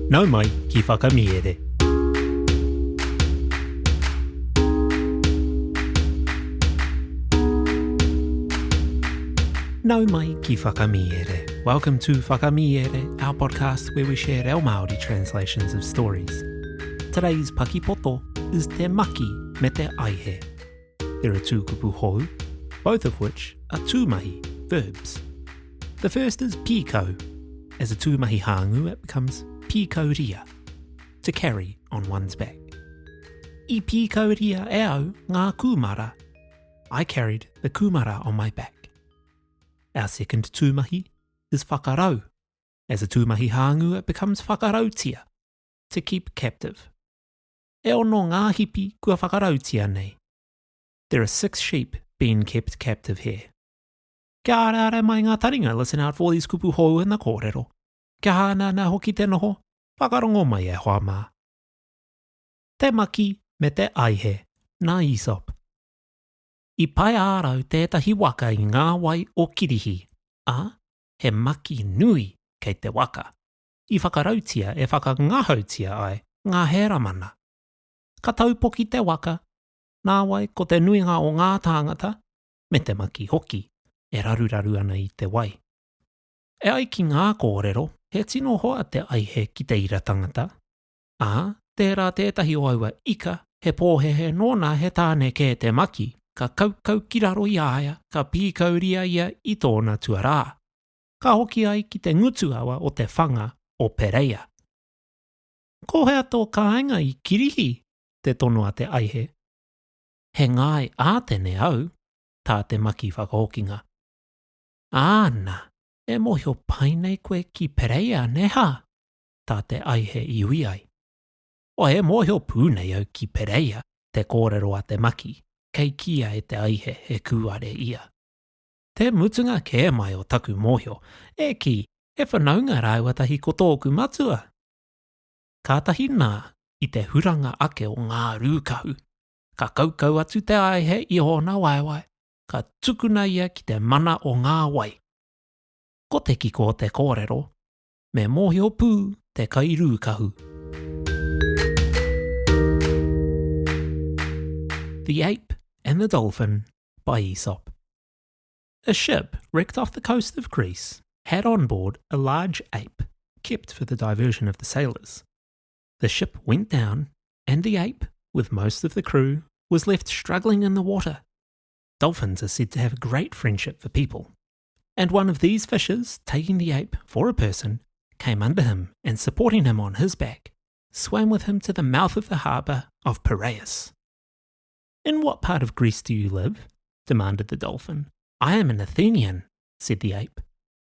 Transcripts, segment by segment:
Nau mai ki whakamiere. Nau mai ki whakamiere. Welcome to Whakamiere, our podcast where we share our Māori translations of stories. Today's Paki Poto is Te Maki me Te Aihe. There are two kupu hou, both of which are tūmahi, verbs. The first is piko. As a tūmahi hāngu, it becomes piko ria, to carry on one's back. I piko ria e au ngā kumara. I carried the kumara on my back. Our second tūmahi is whakarau. As a tūmahi hāngu, it becomes whakarautia, to keep captive. E ono ngā hipi kua whakarautia nei. There are 6 sheep being kept captive here. Kia arare mai ngā taringa, listen out for these kupu hou in the kōrero. Kia hana na hoki te noho, whakarongo mai e hoa mā. Te Maki me Te Aihe, nā Aesop. I pai ārau tētahi waka i ngā wai o Kirihi, he maki nui kei te waka. I whakarautia e whakangahautia ai ngā heramana. Ka taupoki te waka, nā wai ko te nuinga o ngā tāngata, me te maki hoki, e raruraru ana i te wai. E ai ki ngā kōrero, he tino hoa te aihe ki te ira tangata. Tērā tētahi o aua ika, he pōhehe nōna he tāne kē te maki, ka kaukau ki raro i aia, ka pīkauria ia i tōna tuarā. Ka hoki ai ki te ngutu awa o te whanga o Pereia. Ko hea tō kāinga i Kirihi, te tono a te aihe. He ngai ātene au, tā te maki whakahokinga. Āna, e mohio painei koe ki Pereia neha, tā te aihe i ui ai. O e mohio pūnei au ki Pereia, te kōrero a te maki, kei kia e te aihe he kuare ia. Te mutunga kē mai o taku mohio, e ki, he whanaunga rāuatahi ko tōku matua. Kātahi nā, i te huranga ake o ngā rūkahu, ka kaukau atu te aihe i hōna waiwai, ka tukuna ia ki te mana o ngā wai. Ko te kiko o te kōrero, me mōhio pū te kairūkahu. The Ape and the Dolphin by Aesop. A ship wrecked off the coast of Greece had on board a large ape, kept for the diversion of the sailors. The ship went down, and the ape, with most of the crew, was left struggling in the water. Dolphins are said to have a great friendship for people, and one of these fishes, taking the ape for a person, came under him and supporting him on his back, swam with him to the mouth of the harbour of Piraeus. In what part of Greece do you live? Demanded the dolphin. I am an Athenian, said the ape.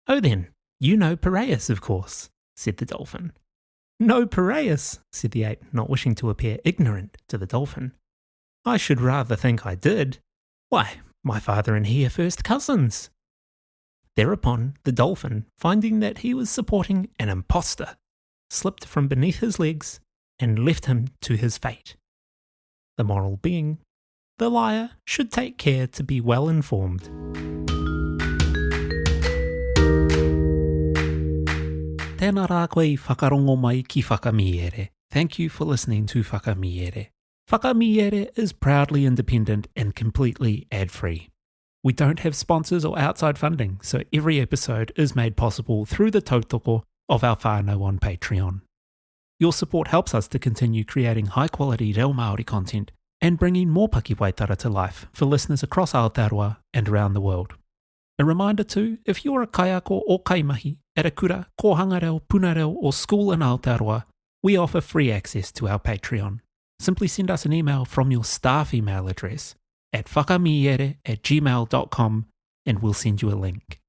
Oh then, you know Piraeus, of course, said the dolphin. No Piraeus, said the ape, not wishing to appear ignorant to the dolphin. I should rather think I did. Why, my father and he are first cousins. Thereupon the dolphin, finding that he was supporting an impostor, slipped from beneath his legs and left him to his fate. The moral being, the liar should take care to be well informed. Tēnā rā koe I whakarongo mai ki whakamiere. Thank you for listening to Whakamiere. Whakamiere is proudly independent and completely ad-free. We don't have sponsors or outside funding, so every episode is made possible through the tautoko of our whānau on Patreon. Your support helps us to continue creating high-quality reo Māori content and bringing more Paki Waitara to life for listeners across Aotearoa and around the world. A reminder too, if you're a kaiako or kaimahi at a kura, kōhangareo, punareo or school in Aotearoa, we offer free access to our Patreon. Simply send us an email from your staff email address at whakamiere@gmail.com and we'll send you a link.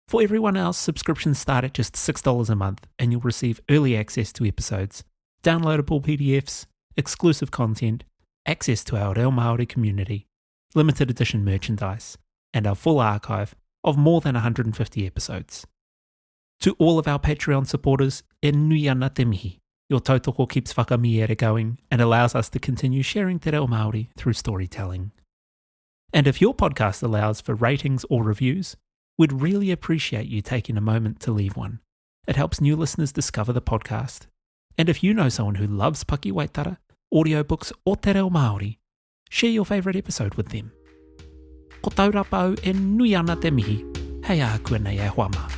For everyone else, subscriptions start at just $6 a month and you'll receive early access to episodes, downloadable PDFs, exclusive content, access to our Reo Māori community, limited edition merchandise, and our full archive of more than 150 episodes. To all of our Patreon supporters, e nui ana te mihi. Your tautoko keeps Whakamiere going and allows us to continue sharing te reo Māori through storytelling. And if your podcast allows for ratings or reviews, we'd really appreciate you taking a moment to leave one. It helps new listeners discover the podcast And if you know someone who loves Paki Waitara, audiobooks or te reo Māori, share your favourite episode with them. Ko Taurapa au e nui ana te mihi, hei aha kua nei e hoa mā.